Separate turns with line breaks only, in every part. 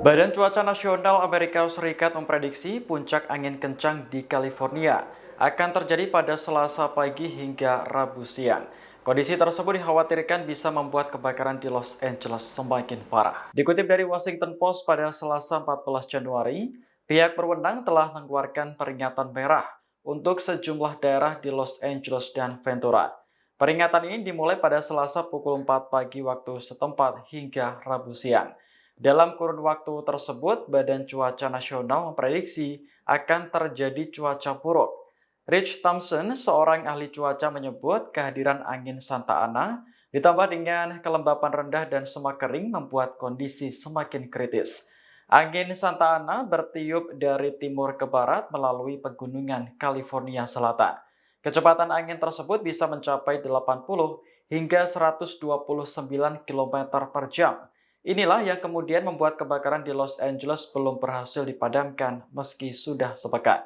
Badan Cuaca Nasional Amerika Serikat memprediksi puncak angin kencang di California akan terjadi pada Selasa pagi hingga Rabu siang. Kondisi tersebut dikhawatirkan bisa membuat kebakaran di Los Angeles semakin parah. Dikutip dari Washington Post pada Selasa 14 Januari, pihak berwenang telah mengeluarkan peringatan merah untuk sejumlah daerah di Los Angeles dan Ventura. Peringatan ini dimulai pada Selasa pukul 4 pagi waktu setempat hingga Rabu siang. Dalam kurun waktu tersebut, Badan Cuaca Nasional memprediksi akan terjadi cuaca buruk. Rich Thompson, seorang ahli cuaca, menyebut kehadiran angin Santa Ana ditambah dengan kelembapan rendah dan semak kering membuat kondisi semakin kritis. Angin Santa Ana bertiup dari timur ke barat melalui pegunungan California Selatan. Kecepatan angin tersebut bisa mencapai 80 hingga 129 km per jam. Inilah yang kemudian membuat kebakaran di Los Angeles belum berhasil dipadamkan meski sudah sepekan.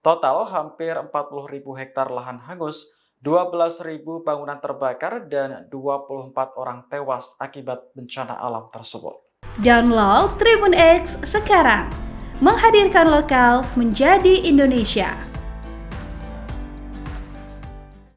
Total hampir 40.000 hektar lahan hangus, 12.000 bangunan terbakar, dan 24 orang tewas akibat bencana alam tersebut.
Download Tribun X sekarang, menghadirkan lokal menjadi Indonesia.